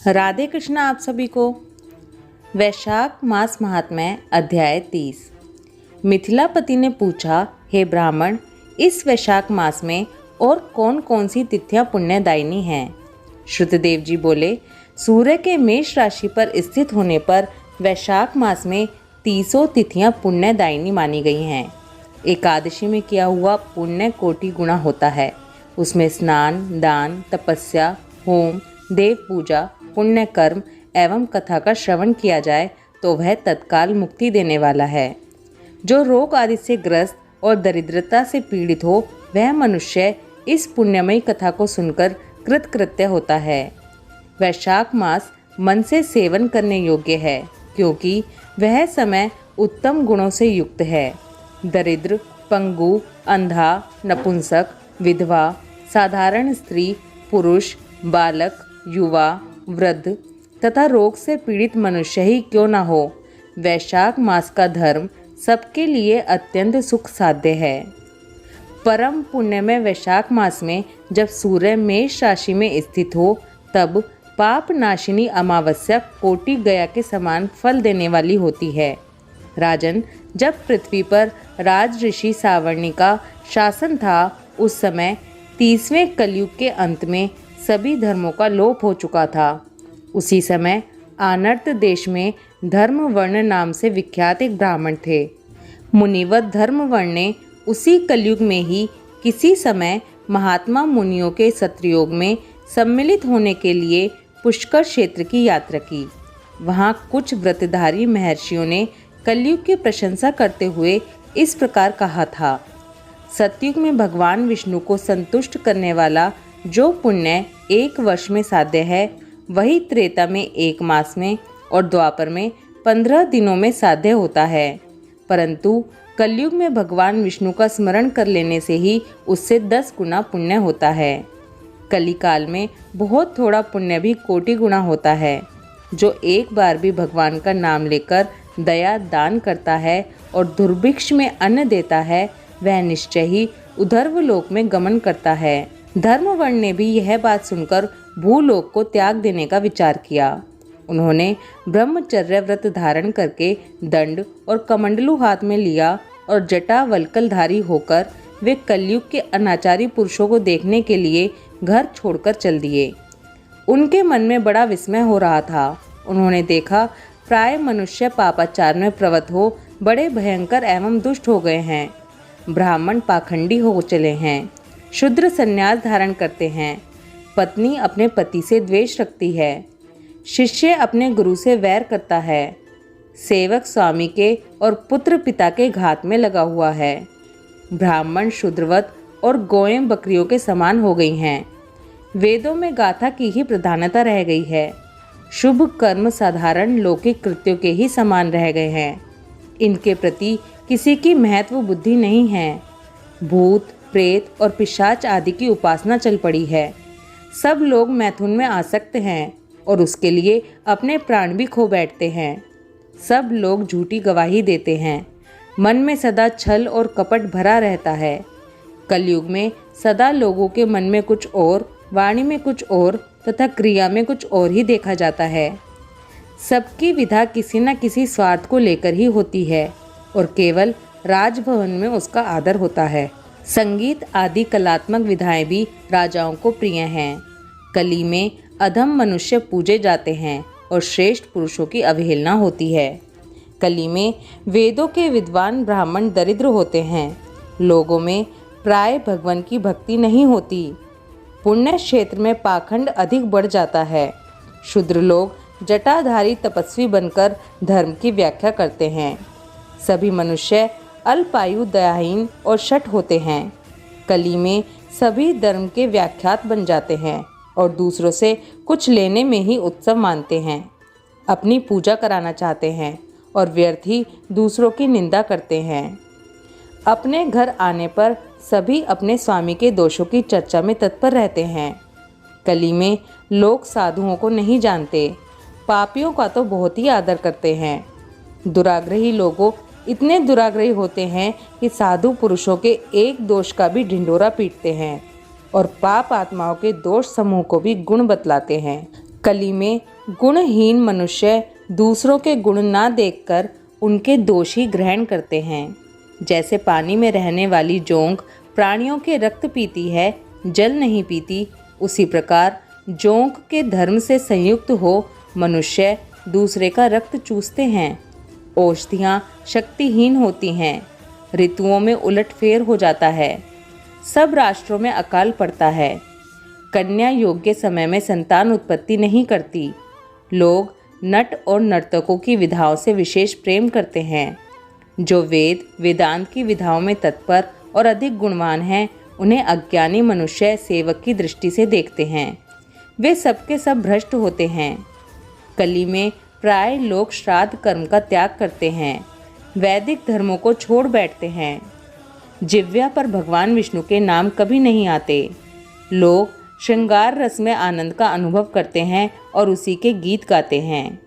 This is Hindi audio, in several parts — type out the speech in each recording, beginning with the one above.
राधे कृष्ण आप सभी को। वैशाख मास महात्म्य अध्याय 30। मिथिलापति ने पूछा, हे ब्राह्मण, इस वैशाख मास में और कौन कौन सी तिथियां पुण्यदायिनी हैं? श्रुतदेव जी बोले, सूर्य के मेष राशि पर स्थित होने पर वैशाख मास में 30 तिथियां पुण्यदायिनी मानी गई हैं। एकादशी में किया हुआ पुण्य कोटि गुणा होता है। उसमें स्नान, दान, तपस्या, होम, देव पूजा, पुण्य कर्म एवं कथा का श्रवण किया जाए तो वह तत्काल मुक्ति देने वाला है। जो रोग आदि से ग्रस्त और दरिद्रता से पीड़ित हो, वह मनुष्य इस पुण्यमयी कथा को सुनकर कृतकृत्य होता है। वैशाख मास मन से सेवन करने योग्य है, क्योंकि वह समय उत्तम गुणों से युक्त है। दरिद्र, पंगु, अंधा, नपुंसक, विधवा, साधारण स्त्री, पुरुष, बालक, युवा, वृद्ध तथा रोग से पीड़ित मनुष्य ही क्यों न हो, वैशाख मास का धर्म सबके लिए अत्यंत सुख साध्य है। परम पुण्य में वैशाख मास में जब सूर्य मेष राशि में स्थित हो, तब पाप नाशिनी अमावस्या कोटि गया के समान फल देने वाली होती है। राजन, जब पृथ्वी पर राज ऋषि सावर्णी का शासन था, उस समय 30वें कलयुग के अंत में सभी धर्मों का लोप हो चुका था। उसी समय आनर्त देश में धर्मवर्ण नाम से विख्यात एक ब्राह्मण थे। मुनिवत धर्मवर्ण ने उसी कलयुग में ही किसी समय महात्मा मुनियों के सत्रयोग में सम्मिलित होने के लिए पुष्कर क्षेत्र की यात्रा की। वहाँ कुछ व्रतधारी महर्षियों ने कलयुग की प्रशंसा करते हुए इस प्रकार कहा था, सतयुग में भगवान विष्णु को संतुष्ट करने वाला जो पुण्य 1 वर्ष में साध्य है, वही त्रेता में 1 मास में और द्वापर में 15 दिनों में साध्य होता है। परंतु कलयुग में भगवान विष्णु का स्मरण कर लेने से ही उससे 10 गुना पुण्य होता है। कलिकाल में बहुत थोड़ा पुण्य भी कोटि गुना होता है। जो एक बार भी भगवान का नाम लेकर दया दान करता है और दुर्भिक्ष में अन्न देता है, वह निश्चय ही उधर्व लोक में गमन करता है। धर्मवर्ण ने भी यह बात सुनकर भूलोक को त्याग देने का विचार किया। उन्होंने ब्रह्मचर्य व्रत धारण करके दंड और कमंडलू हाथ में लिया और जटा वल्कलधारी होकर वे कलयुग के अनाचारी पुरुषों को देखने के लिए घर छोड़कर चल दिए। उनके मन में बड़ा विस्मय हो रहा था। उन्होंने देखा, प्राय मनुष्य पापाचार में प्रवृत्त हो बड़े भयंकर एवं दुष्ट हो गए हैं। ब्राह्मण पाखंडी हो चले हैं, शूद्र संन्यास धारण करते हैं, पत्नी अपने पति से द्वेष रखती है, शिष्य अपने गुरु से वैर करता है, सेवक स्वामी के और पुत्र पिता के घात में लगा हुआ है। ब्राह्मण शूद्रवत और गौएं बकरियों के समान हो गई हैं। वेदों में गाथा की ही प्रधानता रह गई है। शुभ कर्म साधारण लौकिक कृत्यों के ही समान रह गए हैं। इनके प्रति किसी की महत्व बुद्धि नहीं है। भूत, प्रेत और पिशाच आदि की उपासना चल पड़ी है। सब लोग मैथुन में आसक्त हैं और उसके लिए अपने प्राण भी खो बैठते हैं। सब लोग झूठी गवाही देते हैं। मन में सदा छल और कपट भरा रहता है। कलयुग में सदा लोगों के मन में कुछ और, वाणी में कुछ और तथा क्रिया में कुछ और ही देखा जाता है। सबकी विधा किसी न किसी स्वार्थ को लेकर ही होती है और केवल राजभवन में उसका आदर होता है। संगीत आदि कलात्मक विधाएं भी राजाओं को प्रिय हैं। कली में अधम मनुष्य पूजे जाते हैं और श्रेष्ठ पुरुषों की अवहेलना होती है। कली में वेदों के विद्वान ब्राह्मण दरिद्र होते हैं। लोगों में प्राय भगवान की भक्ति नहीं होती। पुण्य क्षेत्र में पाखंड अधिक बढ़ जाता है। शूद्र लोग जटाधारी तपस्वी बनकर धर्म की व्याख्या करते हैं। सभी मनुष्य अल्पायु, दयाहीन और शठ होते हैं। कली में सभी धर्म के व्याख्यात बन जाते हैं और दूसरों से कुछ लेने में ही उत्सव मानते हैं। अपनी पूजा कराना चाहते हैं और व्यर्थ ही दूसरों की निंदा करते हैं। अपने घर आने पर सभी अपने स्वामी के दोषों की चर्चा में तत्पर रहते हैं। कली में लोग साधुओं को नहीं जानते, पापियों का तो बहुत ही आदर करते हैं। दुराग्रही लोगों इतने दुराग्रही होते हैं कि साधु पुरुषों के एक दोष का भी ढिंढोरा पीटते हैं और पाप आत्माओं के दोष समूह को भी गुण बतलाते हैं। कली में गुणहीन मनुष्य दूसरों के गुण ना देखकर उनके दोष ही ग्रहण करते हैं। जैसे पानी में रहने वाली जोंक प्राणियों के रक्त पीती है, जल नहीं पीती, उसी प्रकार जोंक के धर्म से संयुक्त हो मनुष्य दूसरे का रक्त चूसते हैं। औषधियाँ शक्तिहीन होती हैं, ऋतुओं में उलटफेर हो जाता है, सब राष्ट्रों में अकाल पड़ता है, कन्या योग्य समय में संतान उत्पत्ति नहीं करती, लोग नट और नर्तकों की विधाओं से विशेष प्रेम करते हैं। जो वेद वेदांत की विधाओं में तत्पर और अधिक गुणवान हैं, उन्हें अज्ञानी मनुष्य सेवक की दृष्टि से देखते हैं, वे सबके सब भ्रष्ट होते हैं। कली में प्राय लोग श्राद्ध कर्म का त्याग करते हैं, वैदिक धर्मों को छोड़ बैठते हैं। जिह्वा पर भगवान विष्णु के नाम कभी नहीं आते। लोग श्रृंगार रस में आनंद का अनुभव करते हैं और उसी के गीत गाते हैं।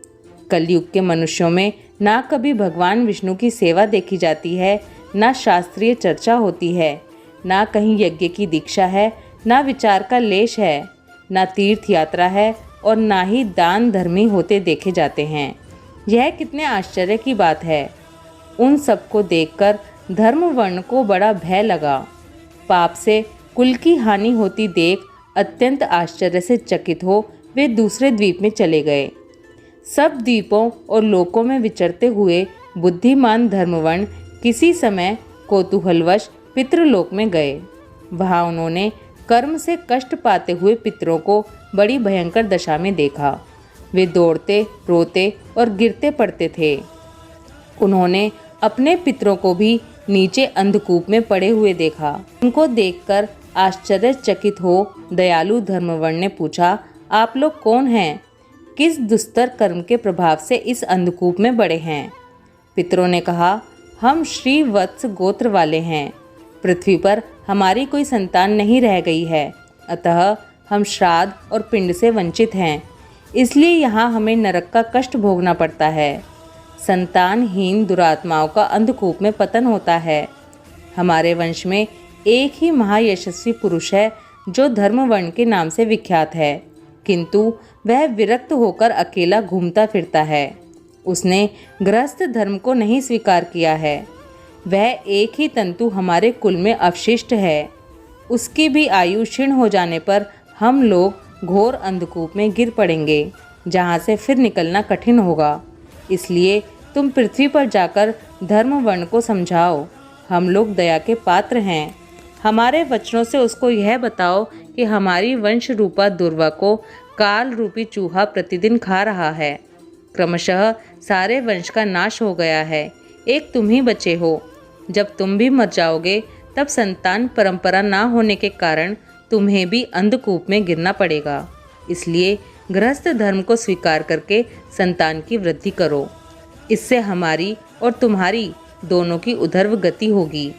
कलयुग के मनुष्यों में ना कभी भगवान विष्णु की सेवा देखी जाती है, ना शास्त्रीय चर्चा होती है, ना कहीं यज्ञ की दीक्षा है, ना विचार का लेश है, ना तीर्थ यात्रा है और ना ही दान धर्मी होते देखे जाते हैं। यह कितने आश्चर्य की बात है। उन सबको देखकर धर्म वर्ण को बड़ा भय लगा। पाप से कुल की हानि होती देख अत्यंत आश्चर्य से चकित हो वे दूसरे द्वीप में चले गए। सब द्वीपों और लोकों में विचरते हुए बुद्धिमान धर्मवर्ण किसी समय कौतूहलवश पितृलोक में गए। वहाँ उन्होंने कर्म से कष्ट पाते हुए पितरों को बड़ी भयंकर दशा में देखा। वे दौड़ते, रोते और गिरते पड़ते थे। उन्होंने अपने पितरों को भी नीचे अंधकूप में पड़े हुए देखा। उनको देखकर आश्चर्यचकित हो दयालु धर्मवर्ण ने पूछा, आप लोग कौन हैं? किस दुस्तर कर्म के प्रभाव से इस अंधकूप में पड़े हैं? पितरों ने कहा, हम श्री वत्स गोत्र वाले हैं। पृथ्वी पर हमारी कोई संतान नहीं रह गई है, अतः हम श्राद्ध और पिंड से वंचित हैं, इसलिए यहाँ हमें नरक का कष्ट भोगना पड़ता है। संतानहीन दुरात्माओं का अंधकूप में पतन होता है। हमारे वंश में एक ही महायशस्वी पुरुष है जो धर्मवर्ण के नाम से विख्यात है, किंतु वह विरक्त होकर अकेला घूमता फिरता है। उसने गृहस्थ धर्म को नहीं स्वीकार किया है। वह एक ही तंतु हमारे कुल में अवशिष्ट है। उसकी भी आयु क्षीण हो जाने पर हम लोग घोर अंधकूप में गिर पड़ेंगे, जहाँ से फिर निकलना कठिन होगा। इसलिए तुम पृथ्वी पर जाकर धर्मवर्ण को समझाओ। हम लोग दया के पात्र हैं। हमारे वचनों से उसको यह बताओ कि हमारी वंश रूपा दुर्वा को काल रूपी चूहा प्रतिदिन खा रहा है। क्रमशः सारे वंश का नाश हो गया है, एक तुम ही बचे हो। जब तुम भी मर जाओगे तब संतान परंपरा ना होने के कारण तुम्हें भी अंधकूप में गिरना पड़ेगा। इसलिए गृहस्थ धर्म को स्वीकार करके संतान की वृद्धि करो। इससे हमारी और तुम्हारी दोनों की उधर्व गति होगी।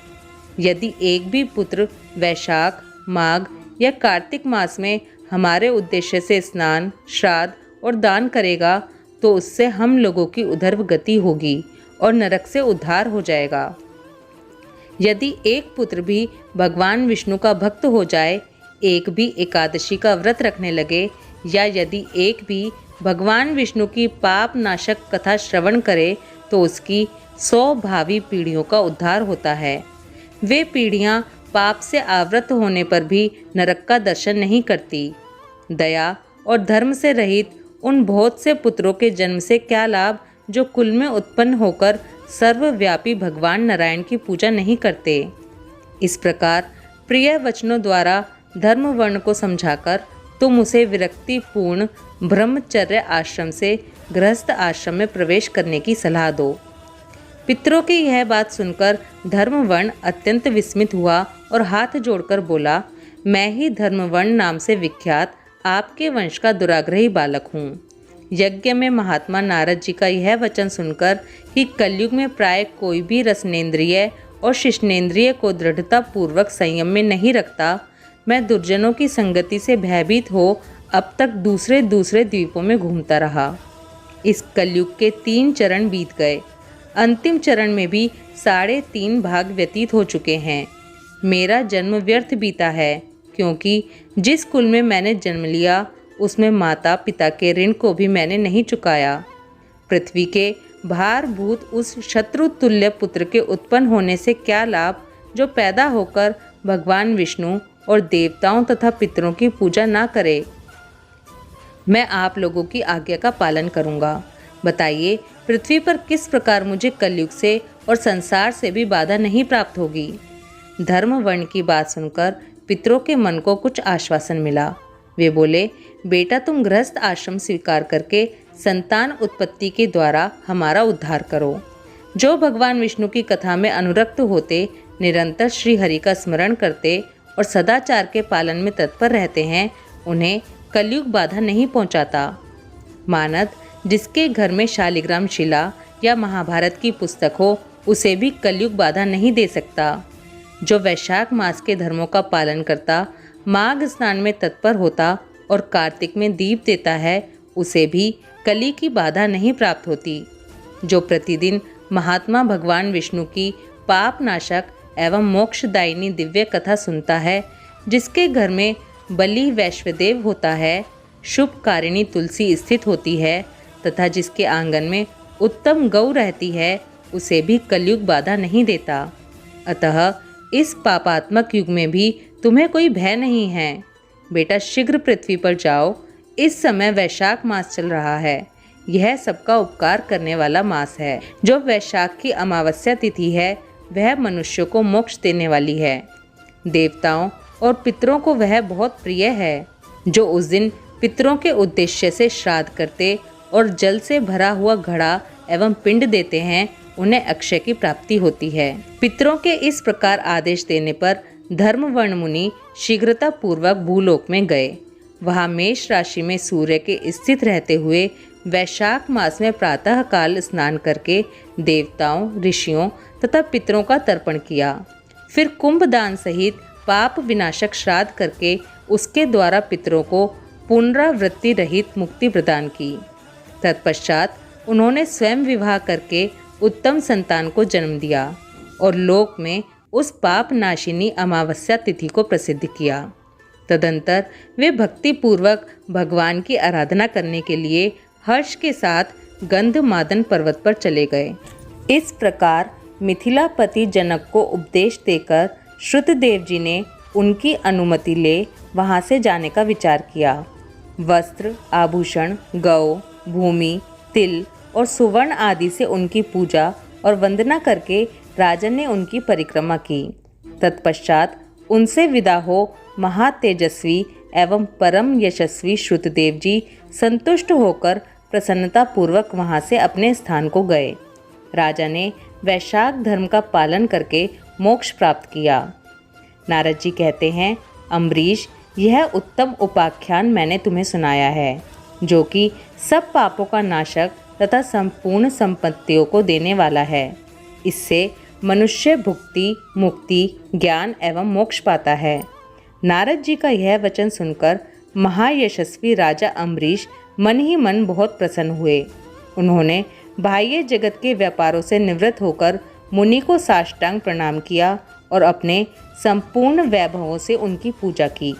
यदि एक भी पुत्र वैशाख, माघ या कार्तिक मास में हमारे उद्देश्य से स्नान, श्राद्ध और दान करेगा तो उससे हम लोगों की उधर्व गति होगी और नरक से उद्धार हो जाएगा। यदि एक पुत्र भी भगवान विष्णु का भक्त हो जाए, एक भी एकादशी का व्रत रखने लगे, या यदि एक भी भगवान विष्णु की पाप नाशक कथा श्रवण करे तो उसकी 100 भावी पीढ़ियों का उद्धार होता है। वे पीढ़ियां पाप से आवृत होने पर भी नरक का दर्शन नहीं करती। दया और धर्म से रहित उन बहुत से पुत्रों के जन्म से क्या लाभ जो कुल में उत्पन्न होकर सर्वव्यापी भगवान नारायण की पूजा नहीं करते। इस प्रकार प्रिय वचनों द्वारा धर्म वर्ण को समझाकर तुम उसे विरक्ति पूर्ण ब्रह्मचर्य आश्रम से गृहस्थ आश्रम में प्रवेश करने की सलाह दो। पितरों की यह बात सुनकर धर्मवर्ण अत्यंत विस्मित हुआ और हाथ जोड़कर बोला, मैं ही धर्मवर्ण नाम से विख्यात आपके वंश का दुराग्रही बालक हूँ। यज्ञ में महात्मा नारद जी का यह वचन सुनकर कि कलयुग में प्राय कोई भी रसनेन्द्रिय और शिष्णेन्द्रिय को दृढ़ता पूर्वक संयम में नहीं रखता, मैं दुर्जनों की संगति से भयभीत हो अब तक दूसरे द्वीपों में घूमता रहा। इस कलयुग के 3 चरण बीत गए। अंतिम चरण में भी 3.5 भाग व्यतीत हो चुके हैं। मेरा जन्म व्यर्थ बीता है, क्योंकि जिस कुल में मैंने जन्म लिया उसमें माता पिता के ऋण को भी मैंने नहीं चुकाया। पृथ्वी के भारभूत उस शत्रु तुल्य पुत्र के उत्पन्न होने से क्या लाभ, जो पैदा होकर भगवान विष्णु और देवताओं तथा पितरों की पूजा ना करे। मैं आप लोगों की आज्ञा का पालन करूंगा। बताइए, पृथ्वी पर किस प्रकार मुझे कलयुग से और संसार से भी बाधा नहीं प्राप्त होगी। धर्म वर्ण की बात सुनकर पितरों के मन को कुछ आश्वासन मिला। वे बोले, बेटा तुम गृहस्थ आश्रम स्वीकार करके संतान उत्पत्ति के द्वारा हमारा उद्धार करो। जो भगवान विष्णु की कथा में अनुरक्त होते, निरंतर श्री हरि का स्मरण करते और सदाचार के पालन में तत्पर रहते हैं, उन्हें कलयुग बाधा नहीं पहुंचाता। मानद जिसके घर में शालिग्राम शिला या महाभारत की पुस्तक हो, उसे भी कलयुग बाधा नहीं दे सकता। जो वैशाख मास के धर्मों का पालन करता, माघ स्नान में तत्पर होता और कार्तिक में दीप देता है, उसे भी कली की बाधा नहीं प्राप्त होती। जो प्रतिदिन महात्मा भगवान विष्णु की पाप नाशक एवं मोक्षदायिनी दिव्य कथा सुनता है, जिसके घर में बलि वैश्वदेव होता है, शुभकारिणी तुलसी स्थित होती है तथा जिसके आंगन में उत्तम गौ रहती है, उसे भी कलयुग बाधा नहीं देता। अतः इस पापात्मक युग में भी तुम्हें कोई भय नहीं है। बेटा शीघ्र पृथ्वी पर जाओ। इस समय वैशाख मास चल रहा है। यह सबका उपकार करने वाला मास है। जो वैशाख की अमावस्या तिथि है, वह मनुष्यों को मोक्ष देने वाली है। देवताओं और पितरों को वह बहुत प्रिय है। जो उस दिन पितरों के उद्देश्य से श्राद्ध करते और जल से भरा हुआ घड़ा एवं पिंड देते हैं, उन्हें अक्षय की प्राप्ति होती है। पितरों के इस प्रकार आदेश देने पर धर्मवर्ण मुनि शीघ्रता पूर्वक भूलोक में गए। वहां मेष राशि में सूर्य के स्थित रहते हुए वैशाख मास में प्रातः काल स्नान करके देवताओं, ऋषियों तथा पितरों का तर्पण किया। फिर कुंभदान सहित पाप विनाशक श्राद्ध करके उसके द्वारा पितरों को पुनरावृत्ति रहित मुक्ति प्रदान की। तत्पश्चात उन्होंने स्वयं विवाह करके उत्तम संतान को जन्म दिया और लोक में उस पाप नाशिनी अमावस्या तिथि को प्रसिद्ध किया। तदंतर वे भक्ति पूर्वक भगवान की आराधना करने के लिए हर्ष के साथ गंधमादन पर्वत पर चले गए। इस प्रकार मिथिलापति जनक को उपदेश देकर श्रुतदेव जी ने उनकी अनुमति ले वहां से जाने का विचार किया। वस्त्र, आभूषण, गौ, भूमि, तिल और सुवर्ण आदि से उनकी पूजा और वंदना करके राजन ने उनकी परिक्रमा की। तत्पश्चात उनसे विदा हो महातेजस्वी एवं परम यशस्वी श्रुतदेव जी संतुष्ट होकर प्रसन्नता पूर्वक वहां से अपने स्थान को गए। राजा ने वैशाख धर्म का पालन करके मोक्ष प्राप्त किया। नारद जी कहते हैं, अम्बरीश, यह उत्तम उपाख्यान मैंने तुम्हें सुनाया है, जो कि सब पापों का नाशक तथा संपूर्ण संपत्तियों को देने वाला है। इससे मनुष्य भुक्ति, मुक्ति, ज्ञान एवं मोक्ष पाता है। नारद जी का यह वचन सुनकर महायशस्वी राजा अम्बरीश मन ही मन बहुत प्रसन्न हुए। उन्होंने बाह्य जगत के व्यापारों से निवृत्त होकर मुनि को साष्टांग प्रणाम किया और अपने संपूर्ण वैभवों से उनकी पूजा की।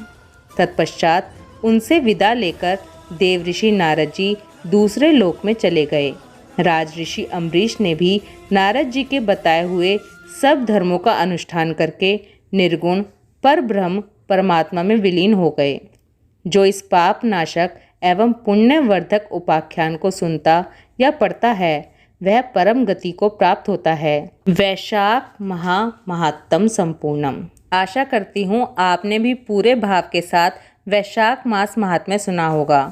तत्पश्चात उनसे विदा लेकर देवऋषि नारद जी दूसरे लोक में चले गए। राजऋषि अम्बरीश ने भी नारद जी के बताए हुए सब धर्मों का अनुष्ठान करके निर्गुण परब्रह्म परमात्मा में विलीन हो गए। जो इस पाप नाशक एवं पुण्यवर्धक उपाख्यान को सुनता या पढ़ता है, वह परम गति को प्राप्त होता है। वैशाख महात्म संपूर्णम। आशा करती हूँ आपने भी पूरे भाव के साथ वैशाख मास महात्म्य सुना होगा।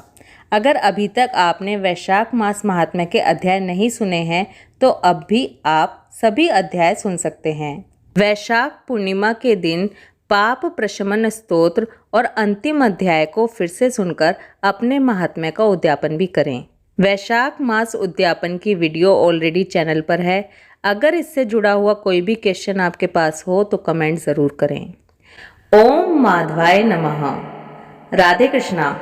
अगर अभी तक आपने वैशाख मास महात्म्य के अध्याय नहीं सुने हैं, तो अब भी आप सभी अध्याय सुन सकते हैं। वैशाख पूर्णिमा के दिन पाप प्रशमन स्तोत्र और अंतिम अध्याय को फिर से सुनकर अपने महात्म्य का उद्यापन भी करें। वैशाख मास उद्यापन की वीडियो ऑलरेडी चैनल पर है। अगर इससे जुड़ा हुआ कोई भी क्वेश्चन आपके पास हो तो कमेंट ज़रूर करें। ओम माधवाय नमः। राधे कृष्णा।